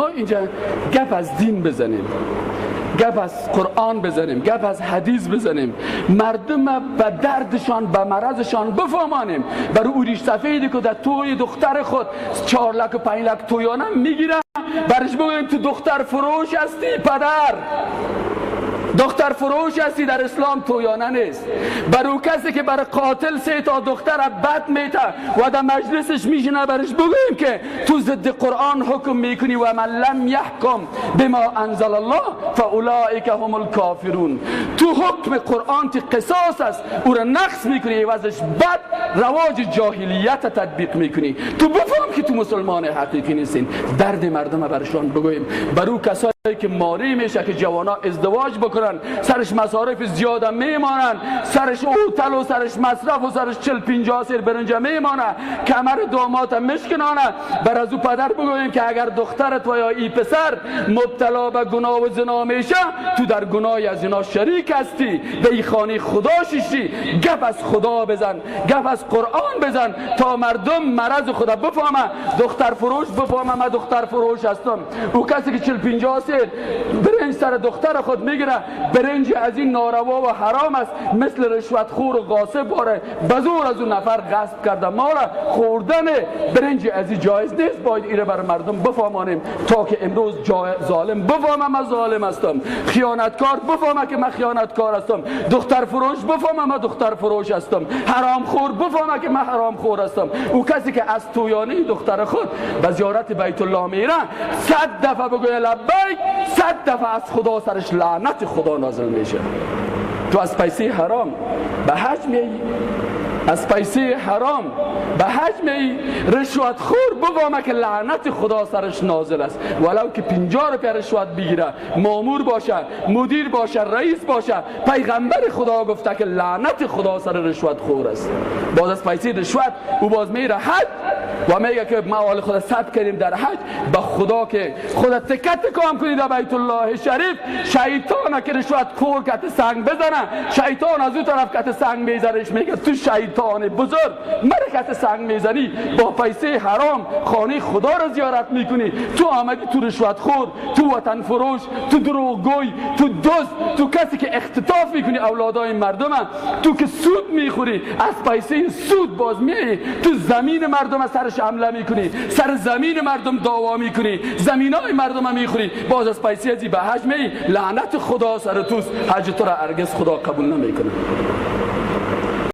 ما اینجا گپ از دین بزنیم، گپ از قرآن بزنیم، گپ از حدیث بزنیم، مردم به دردشان به مرضشان بفهمانیم. برای او ریش سفیدی که در توی دختر خود 4 لک و 5 لک تویانه میگیره، برش بگویم تو دختر فروش هستی پدر، دختر فروش هستی، در اسلام تویانه نیست. برای کسی که برای قاتل 3 تا دختر بد میته و در مجلسش میشینه، برش بگویم که تو ضد قرآن حکم میکنی و من لم یحکم بما انزل الله فاولئک هم الکافرون. تو حکم قرآن تی قصاص است، او را نقص میکنی، عوضش بد رواج جاهلیت تطبیق میکنی. تو بفهم که تو مسلمان حقیقی نیستین. درد مردم برشان بگویم. برای کسایی که ماری میشه که جوانا ازدواج بکنن، سرش مصارف زیاده میمانن، سرش اوتل و سرش مصرف و سرش 40-50 سیر برنج میمانه، کمر داماد مشکنانه. بر از او پدر بگویم که اگر دخترت و یا ای پسر مبتلا به گناه و زنا میشه، تو در گناه از اینا شریک هستی، به ای خانه خدا شیشی. گپ از خدا بزن، گپ از قرآن بزن تا مردم مرض خدا بفهمه. دختر فروش بفهمه من دختر فروش هستم. او کسی که 40-50 سیر برنج سر دختر خود میگیره، برنج از این ناروا و حرام است، مثل رشوت خور و غاصب باره بزور از اون نفر غصب کرده مال خوردن برنج از این جایز نیست. باید ایره بر مردم بفهمانیم تا که امروز ظالم بفهمه من ظالم هستم، خیانتکار بفهمه که من خیانتکار هستم، دختر فروش بفهمه من دختر فروش هستم، حرام خور بفهمه که من حرام خور هستم. او کسی که از تویانه دختر خود به زیارت بیت الله میره، 100 دفعه بگوی لبیک، 100 دفعه از خدا سرش لعنت خدا نازل میشه. تو از پیسه حرام به حج میایی، از پیسه حرام به حج میایی، رشوت خور بفهمه که لعنت خدا سرش نازل است. ولو که 50 روپیه رشوت بگیره، مامور باشه، مدیر باشه، رئیس باشه، پیغمبر خدا گفته که لعنت خدا سر رشوت خور است. باز از پیسه رشوت او باز میره حج و میگه که ما اول خدا صد کردیم در حج، به خدا که خدا تکت کام کنید در بیت الله شریف، شیطان که رشوت خور کت سنگ بزنه، شیطان از اون طرف کت سنگ میزنش، میگه تو شیطان بزرگ مرکت سنگ میزنی، با پیسه حرام خانه خدا را زیارت میکنی، تو آمدی تو رشوت خور، تو وطن فروش، تو دروغگوی، تو دزد، تو کسی که اختطاف میکنی اولادای مردم، تو که سود میخوری، از پیسه سود باز میای تو زمین مردم سرش حمله میکنی، سر زمین مردم دعوا میکنی، زمینای مردم میخوری، باز از پیسه ازی به حج میای، لعنت خدا سر توست. حج تو را هرگز خدا قبول نمیکنه.